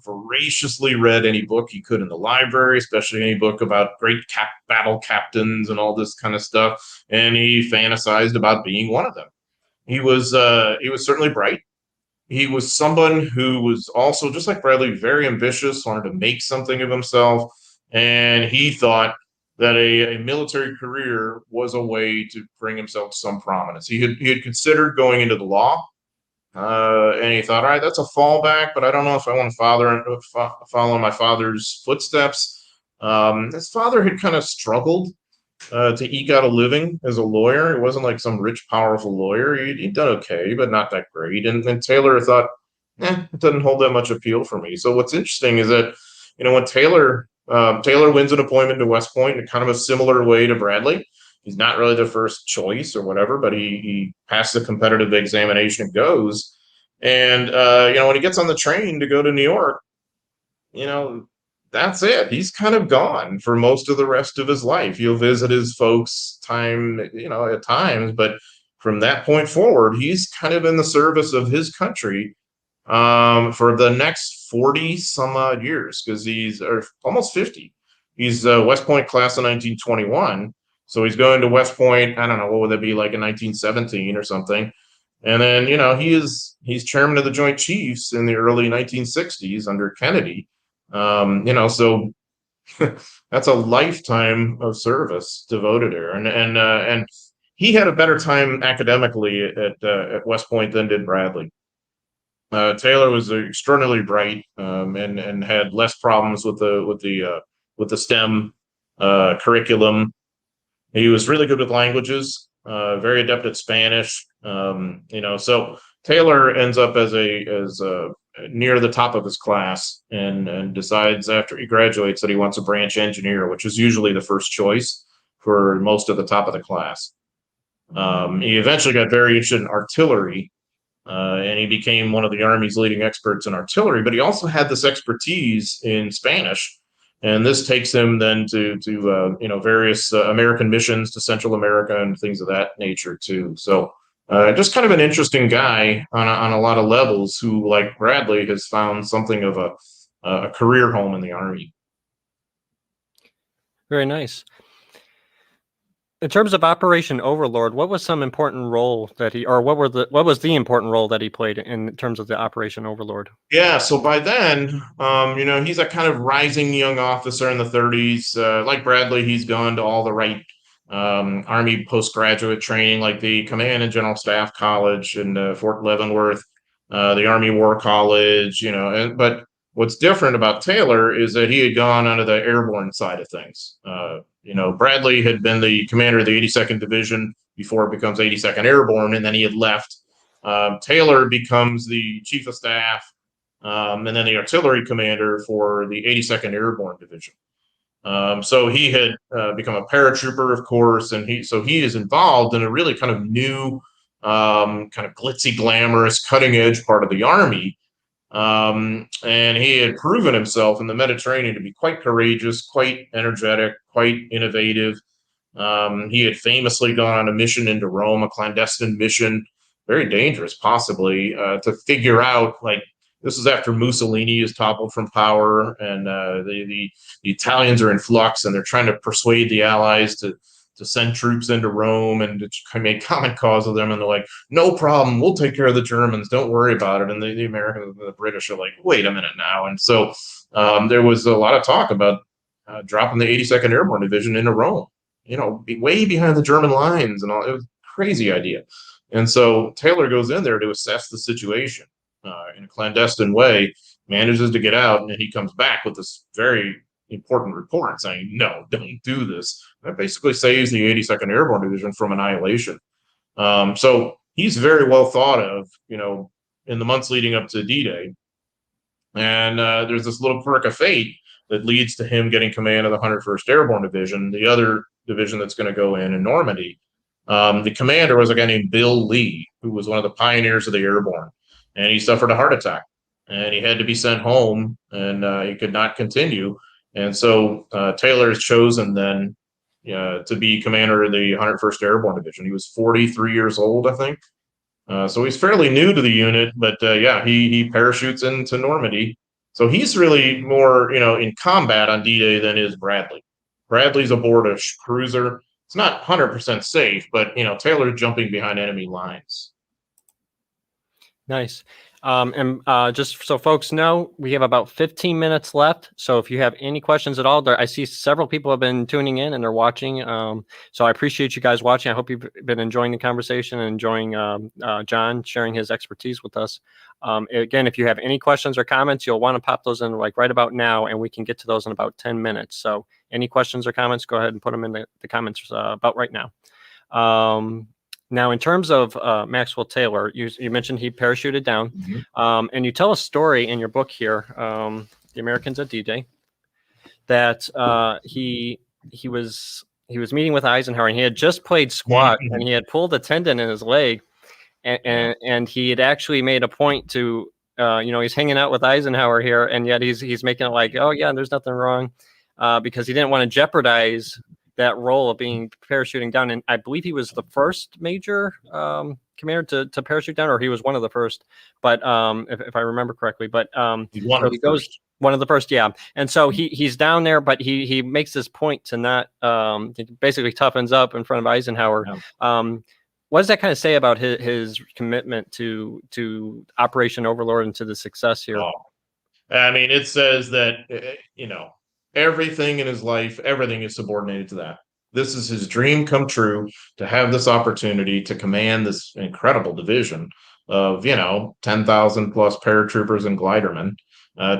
voraciously read any book he could in the library, especially any book about great battle captains and all this kind of stuff. And he fantasized about being one of them. He was certainly bright. he was someone who was also, just like Bradley, very ambitious, wanted to make something of himself. And he thought that a military career was a way to bring himself some prominence. He had considered going into the law, and he thought, all right, that's a fallback, but I don't know if I want to follow my father's footsteps. His father had kind of struggled to eke out a living as a lawyer. He wasn't like some rich, powerful lawyer. He'd done okay, but not that great. And Taylor thought, it doesn't hold that much appeal for me. So what's interesting is that, when Taylor wins an appointment to West Point in kind of a similar way to Bradley. He's not really the first choice or whatever, but he passed the competitive examination and goes. And, when he gets on the train to go to New York, that's it. He's kind of gone for most of the rest of his life. He'll visit his folks at times, but from that point forward, he's kind of in the service of his country for the next 40 some odd years, because he's almost 50. He's West Point class of 1921. So he's going to West Point, I don't know, what would that be, like in 1917 or something. And then, he's chairman of the Joint Chiefs in the early 1960s under Kennedy. So that's a lifetime of service devoted here. And he had a better time academically at West Point than did Bradley. Taylor was extraordinarily bright, and had less problems with the STEM curriculum. He was really good with languages, very adept at Spanish. So Taylor ends up as near the top of his class, and decides after he graduates that he wants a branch engineer, which is usually the first choice for most of the top of the class. He eventually got very interested in artillery, and he became one of the Army's leading experts in artillery, but he also had this expertise in Spanish. And this takes him then to various American missions to Central America and things of that nature too. So just kind of an interesting guy on a lot of levels, who, like Bradley, has found something of a career home in the Army. Very nice. In terms of Operation Overlord, what was some important role that what was the important role that he played in terms of the Operation Overlord? Yeah, so by then, he's a kind of rising young officer in the 30s. Like Bradley, he's gone to all the right Army postgraduate training, like the Command and General Staff College in Fort Leavenworth, the Army War College, but what's different about Taylor is that he had gone onto the airborne side of things. Bradley had been the commander of the 82nd Division before it becomes 82nd Airborne, and then he had left. Taylor becomes the chief of staff, and then the artillery commander for the 82nd Airborne Division. So he had become a paratrooper, of course, and he is involved in a really kind of new, kind of glitzy, glamorous, cutting edge part of the Army. And he had proven himself in the Mediterranean to be quite courageous, quite energetic, quite innovative. He had famously gone on a mission into Rome, a clandestine mission, very dangerous, possibly, to figure out, like, this is after Mussolini is toppled from power, and the Italians are in flux, and they're trying to persuade the Allies to send troops into Rome and to make common cause of them. And they're like, no problem, we'll take care of the Germans, don't worry about it. And the Americans and the British are like, wait a minute now. And so there was a lot of talk about dropping the 82nd Airborne Division into Rome, way behind the German lines and all. It was a crazy idea. And so Taylor goes in there to assess the situation in a clandestine way, manages to get out, and then he comes back with this very important report saying, no, don't do this. That basically saves the 82nd Airborne Division from annihilation. So he's very well thought of, in the months leading up to D-Day. And there's this little quirk of fate that leads to him getting command of the 101st Airborne Division, the other division that's going to go in Normandy. The commander was a guy named Bill Lee, who was one of the pioneers of the airborne, and he suffered a heart attack, and he had to be sent home, and he could not continue. And so Taylor is chosen then to be commander of the 101st Airborne Division. He was 43 years old, I think. So he's fairly new to the unit, but he parachutes into Normandy. So he's really more, in combat on D-Day than is Bradley. Bradley's aboard a cruiser. It's not 100% safe, but, Taylor's jumping behind enemy lines. Nice. And just so folks know, we have about 15 minutes left. So if you have any questions at all, I see several people have been tuning in and they're watching. So I appreciate you guys watching. I hope you've been enjoying the conversation and enjoying John sharing his expertise with us. Again, if you have any questions or comments, you'll want to pop those in like right about now, and we can get to those in about 10 minutes. So any questions or comments, go ahead and put them in the comments about right now. Now, in terms of Maxwell Taylor, you mentioned he parachuted down, Mm-hmm. and you tell a story in your book here, The Americans at D-Day, that he was meeting with Eisenhower, and he had just played squat, and he had pulled a tendon in his leg, and he had actually made a point to, he's hanging out with Eisenhower here, and yet he's making it like, oh yeah, there's nothing wrong, because he didn't want to jeopardize that role of being parachuting down. And I believe he was the first major commander to parachute down, or he was one of the first, but if I remember correctly, but He's one of the first. One of the first, yeah. And so he's down there, but he makes this point to not he basically toughens up in front of Eisenhower. Yeah. What does that kind of say about his commitment to Operation Overlord and to the success here? Oh. I mean, it says that, everything in his life, everything is subordinated to that. This is his dream come true, to have this opportunity to command this incredible division of, 10,000 plus paratroopers and glidermen,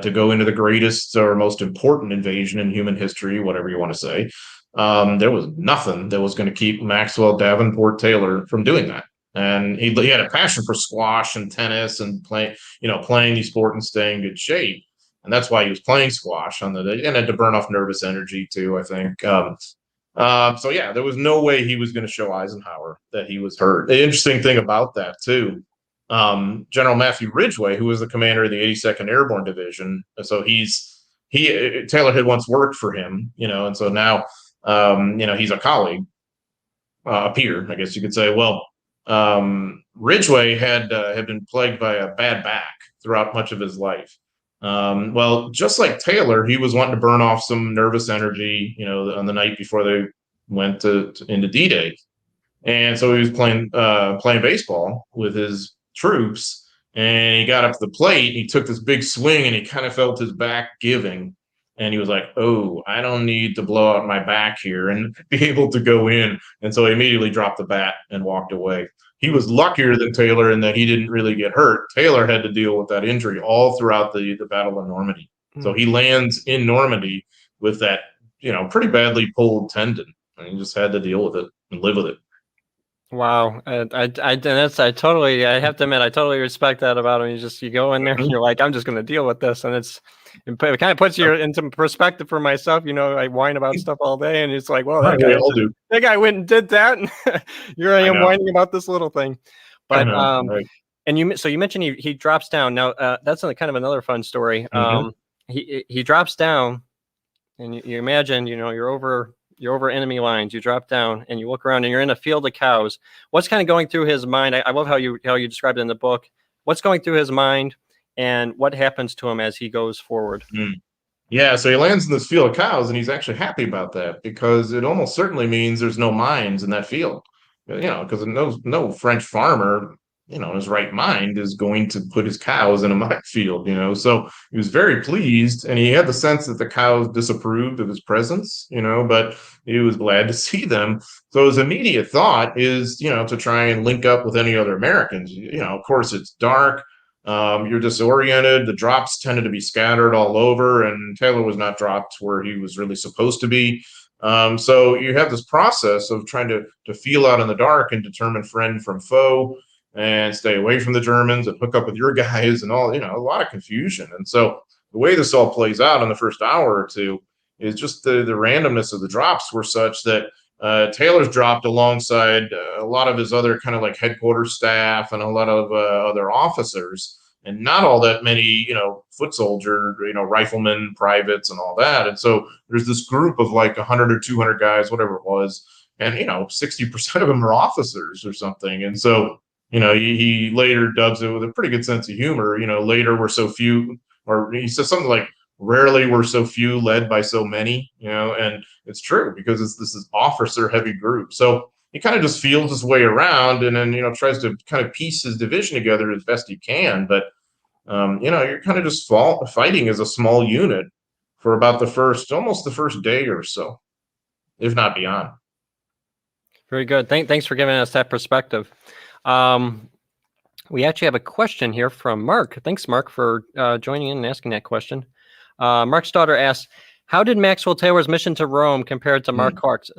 to go into the greatest or most important invasion in human history, whatever you want to say. There was nothing that was going to keep Maxwell Davenport Taylor from doing that. And he had a passion for squash and tennis and playing the sport and staying in good shape. And that's why he was playing squash and had to burn off nervous energy too, I think. So yeah, there was no way he was going to show Eisenhower that he was hurt. The interesting thing about that too, General Matthew Ridgway, who was the commander of the 82nd Airborne Division, so Taylor had once worked for him, and so now, he's a colleague, a peer, I guess you could say. Well, Ridgway had been plagued by a bad back throughout much of his life. Well, just like Taylor, he was wanting to burn off some nervous energy, on the night before they went into D-Day. And so he was playing baseball with his troops, and he got up to the plate, he took this big swing, and he kind of felt his back giving. And he was like, oh, I don't need to blow out my back here and be able to go in. And so he immediately dropped the bat and walked away. He was luckier than Taylor in that he didn't really get hurt. Taylor had to deal with that injury all throughout the Battle of Normandy. Mm-hmm. So he lands in Normandy with that, pretty badly pulled tendon. And he just had to deal with it and live with it. Wow. I have to admit, I totally respect that about him. You go in there and you're like, I'm just going to deal with this. And it kind of puts you into perspective for myself. I whine about stuff all day, and it's like, well, that guy went and did that. And here I am whining about this little thing. But, right. And you mentioned he drops down. Now, that's kind of another fun story. Mm-hmm. He drops down, and you imagine, you're over enemy lines, you drop down and you look around and you're in a field of cows. What's kind of going through his mind? I love how you described it in the book. What's going through his mind, and what happens to him as he goes forward? Yeah, so he lands in this field of cows, and he's actually happy about that, because it almost certainly means there's no mines in that field. Because no French farmer, in his right mind, is going to put his cows in a minefield, So he was very pleased, and he had the sense that the cows disapproved of his presence, but he was glad to see them. So his immediate thought is, to try and link up with any other Americans. Of course, it's dark. You're disoriented. The drops tended to be scattered all over, and Taylor was not dropped where he was really supposed to be. So you have this process of trying to feel out in the dark and determine friend from foe, and stay away from the Germans and hook up with your guys and all, a lot of confusion. And so the way this all plays out in the first hour or two is just the randomness of the drops were such that Taylor's dropped alongside a lot of his other kind of like headquarters staff and a lot of other officers, and not all that many, foot soldier, riflemen, privates, and all that. And so there's this group of like 100 or 200 guys, whatever it was, and 60% of them are officers or something. And so he later dubs it with a pretty good sense of humor. Later we're so few, or he says something like, rarely were so few led by so many, and it's true, because this is officer heavy group. So he kind of just feels his way around, and then, tries to kind of piece his division together as best he can. But you're kind of just fighting as a small unit for about almost the first day or so, if not beyond. Very good. Thanks for giving us that perspective. We actually have a question here from Mark. Thanks, Mark, for joining in and asking that question. Mark's daughter asks, how did Maxwell Taylor's mission to Rome compare to Mark Clark's?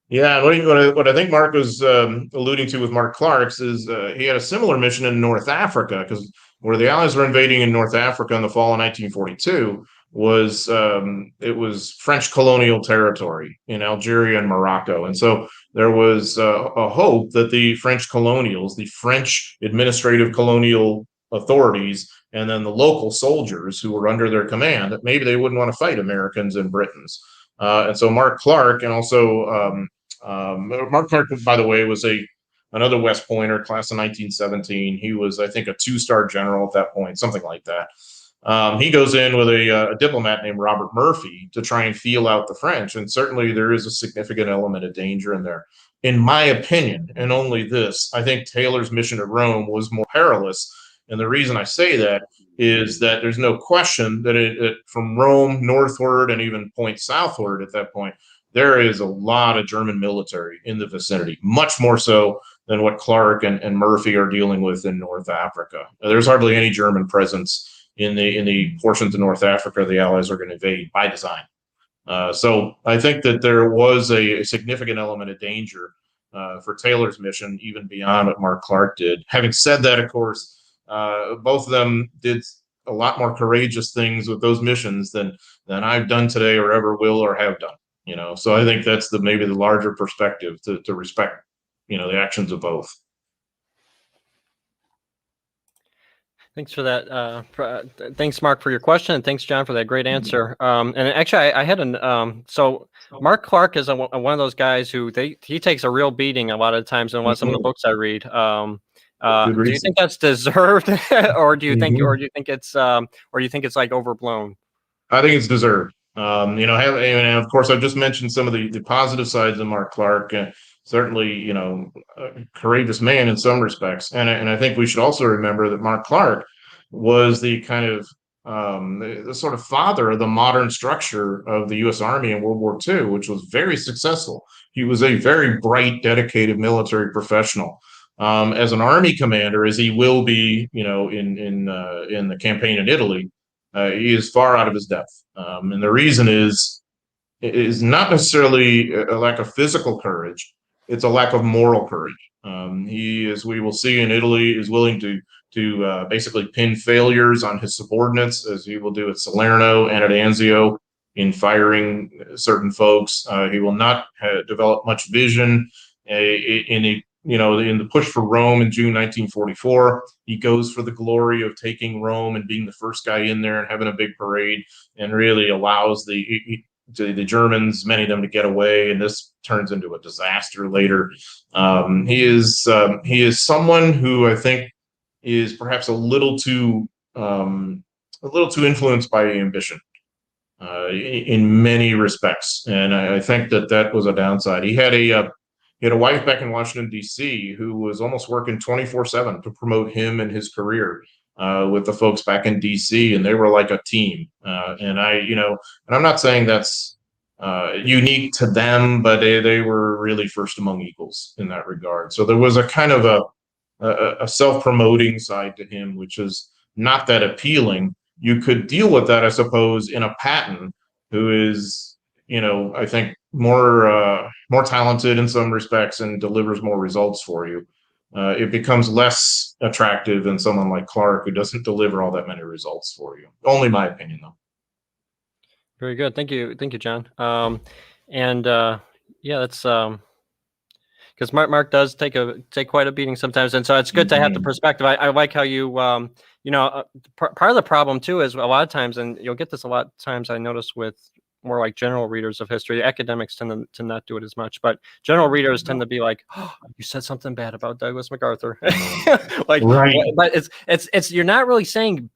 Yeah, what I think Mark was alluding to with Mark Clark's is he had a similar mission in North Africa, because where the Allies were invading in North Africa in the fall of 1942 was it was French colonial territory in Algeria and Morocco, and so there was a hope that the French colonials, the French administrative colonial authorities, and then the local soldiers who were under their command, that maybe they wouldn't want to fight Americans and Britons. And so Mark Clark, and also Mark Clark, by the way, was another West Pointer, class of 1917. He was, I think, a 2-star general at that point, something like that. He goes in with a diplomat named Robert Murphy to try and feel out the French, and certainly there is a significant element of danger in there. In my opinion, and only this, I think Taylor's mission to Rome was more perilous, and the reason I say that is that there's no question that from Rome northward and even point southward at that point, there is a lot of German military in the vicinity, much more so than what Clark and Murphy are dealing with in North Africa. There's hardly any German presence in the portions of North Africa the Allies are going to invade by design. So I think that there was a significant element of danger for Taylor's mission, even beyond what Mark Clark did. Having said that, of course, both of them did a lot more courageous things with those missions than I've done today or ever will or have done. So I think that's maybe the larger perspective to respect, the actions of both. Thanks for that. Thanks, Mark, for your question, and thanks, John, for that great answer. And actually, I had so Mark Clark is one of those guys who he takes a real beating a lot of times in some of the books I read. Do you think that's deserved, or do you think it's like overblown? I think it's deserved. And of course, I've just mentioned some of the positive sides of Mark Clark. Certainly, a courageous man in some respects. And I think we should also remember that Mark Clark was the kind of the sort of father of the modern structure of the U.S. Army in World War II, which was very successful. He was a very bright, dedicated military professional. As an army commander, as he will be, in the campaign in Italy, he is far out of his depth. And the reason is not necessarily a lack of physical courage. It's a lack of moral courage. He, as we will see in Italy, is willing to basically pin failures on his subordinates, as he will do at Salerno and at Anzio in firing certain folks. He will not develop much vision in the push for Rome in June 1944. He goes for the glory of taking Rome and being the first guy in there and having a big parade, and really allows the Germans, many of them, to get away, and this turns into a disaster later. He is someone who I think is perhaps a little too influenced by ambition in many respects, and I think that was a downside. He had a wife back in Washington, D.C., who was almost working 24/7 to promote him and his career with the folks back in D.C., and they were like a team. And I'm not saying that's unique to them, but they were really first among equals in that regard. So there was a kind of a self-promoting side to him, which is not that appealing. You could deal with that, I suppose, in a Patton, who is, I think more talented in some respects and delivers more results for you. It becomes less attractive than someone like Clark, who doesn't deliver all that many results for you. Only my opinion, though. Very good. Thank you, John. Yeah, that's because Mark does take quite a beating sometimes, and so it's good to have the perspective. I like how you part of the problem too is a lot of times, and you'll get this a lot of times, I notice with more like general readers of history. Academics tend to not do it as much, but general readers tend to be like, "Oh, you said something bad about Douglas MacArthur." Like, right. But it's you're not really saying,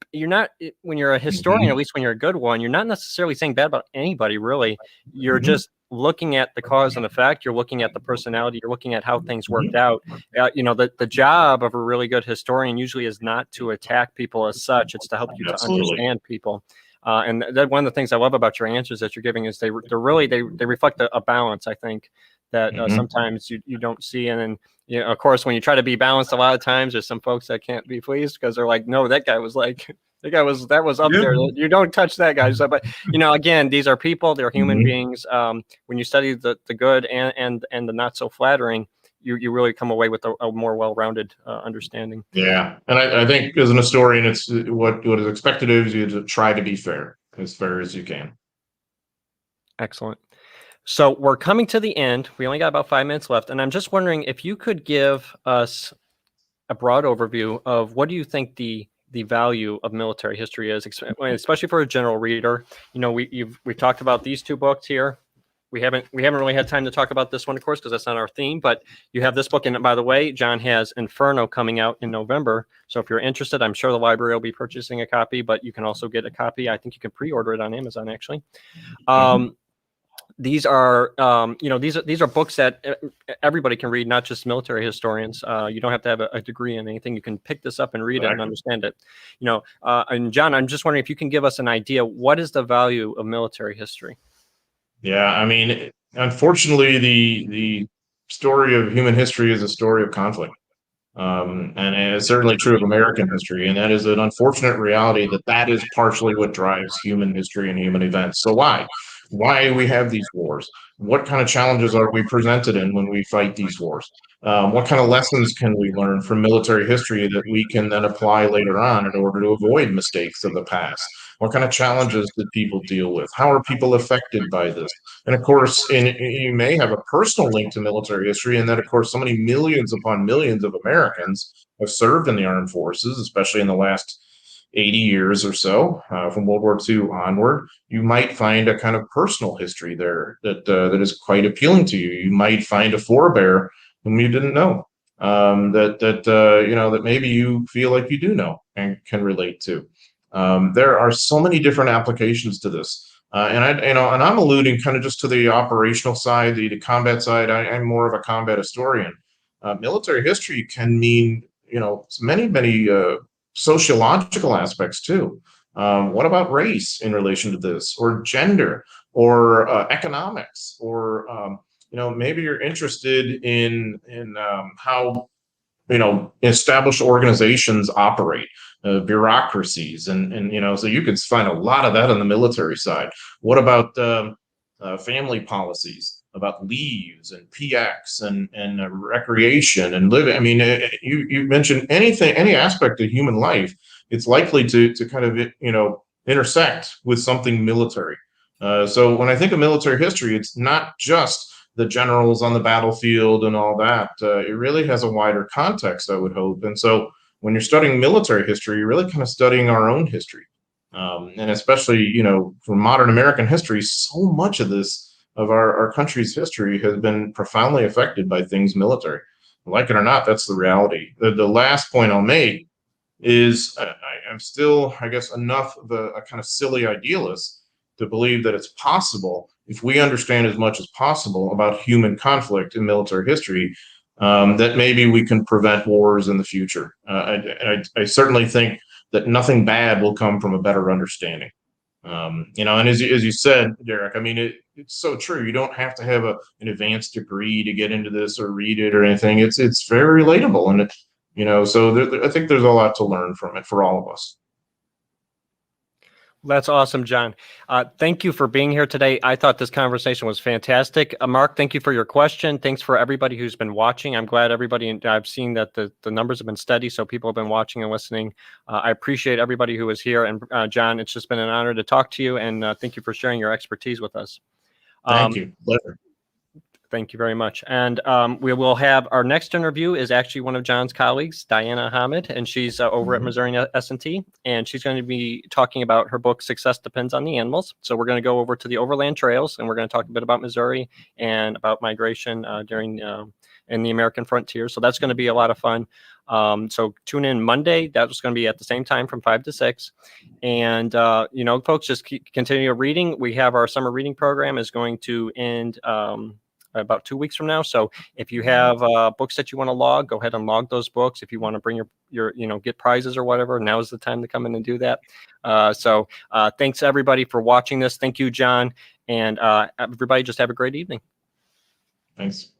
when you're a historian, at least when you're a good one, you're not necessarily saying bad about anybody, really. You're just looking at the cause and effect. You're looking at the personality. You're looking at how things worked out. The job of a really good historian usually is not to attack people as such. It's to help you to understand people. And one of the things I love about your answers that you're giving is they reflect a balance, I think, that sometimes you don't see. And then, of course, when you try to be balanced, a lot of times there's some folks that can't be pleased because they're like, no, that guy was up there. You don't touch that guy. So, but again, these are people. They're human beings. When you study the good and the not so flattering, you really come away with a more well-rounded understanding. Yeah, and I think as an historian, it's what is expected of you to try to be fair as you can. Excellent. So we're coming to the end. We only got about 5 minutes left, and I'm just wondering if you could give us a broad overview of what do you think the value of military history is, especially for a general reader. We've talked about these two books here. We haven't really had time to talk about this one, of course, because that's not our theme. But you have this book, and by the way, John has Inferno coming out in November. So if you're interested, I'm sure the library will be purchasing a copy, but you can also get a copy. I think you can pre-order it on Amazon, actually. These are, these are books that everybody can read, not just military historians. You don't have to have a degree in anything. You can pick this up and read it and understand it. And John, I'm just wondering if you can give us an idea. What is the value of military history? Yeah, I mean, unfortunately, the story of human history is a story of conflict. And it's certainly true of American history. And that is an unfortunate reality that is partially what drives human history and human events. So why we have these wars? What kind of challenges are we presented in when we fight these wars? What kind of lessons can we learn from military history that we can then apply later on in order to avoid mistakes of the past? What kind of challenges did people deal with? How are people affected by this? And of course, you may have a personal link to military history, and that, of course, so many millions upon millions of Americans have served in the armed forces, especially in the last 80 years or so, from World War II onward. You might find a kind of personal history there that is quite appealing to you. You might find a forebear whom you didn't know, that maybe you feel like you do know and can relate to. There are so many different applications to this. And I'm alluding kind of just to the operational side, the combat side. I'm more of a combat historian. Military history can mean, many sociological aspects too. What about race in relation to this, or gender, or economics, or maybe you're interested in how established organizations operate, bureaucracies, and so you could find a lot of that on the military side. What about family policies, about leaves and PX and recreation and living? I mean, you mentioned any aspect of human life, it's likely to kind of intersect with something military. So when I think of military history, it's not just the generals on the battlefield and all that. It really has a wider context, I would hope. And so when you're studying military history, you're really kind of studying our own history. And especially, for modern American history, so much of our country's history has been profoundly affected by things military. Like it or not, that's the reality. The last point I'll make is I'm still, I guess, enough of a kind of silly idealist to believe that it's possible, if we understand as much as possible about human conflict in military history, that maybe we can prevent wars in the future. I certainly think that nothing bad will come from a better understanding. And as you said, Derek, I mean, it's so true. You don't have to have an advanced degree to get into this or read it or anything. It's very relatable, and so I think there's a lot to learn from it for all of us. That's awesome, John. Thank you for being here today. I thought this conversation was fantastic. Mark, thank you for your question. Thanks for everybody who's been watching. I'm glad I've seen that the numbers have been steady, so people have been watching and listening. I appreciate everybody who was here. And John, it's just been an honor to talk to you, and thank you for sharing your expertise with us. Thank you. Pleasure. Thank you very much. And we will have our next interview is actually one of John's colleagues, Diana Hamid, and she's over at Missouri S&T, and she's going to be talking about her book, Success Depends on the Animals. So we're going to go over to the overland trails, and we're going to talk a bit about Missouri and about migration during in the American frontier. So that's going to be a lot of fun. So tune in Monday. That's going to be at the same time from 5 to 6. And, folks, just continue reading. We have our summer reading program is going to end about 2 weeks from now. So if you have books that you want to log, go ahead and log those books. If you want to bring your get prizes or whatever, now is the time to come in and do that. So thanks everybody for watching this. Thank you, John. And everybody just have a great evening. Thanks.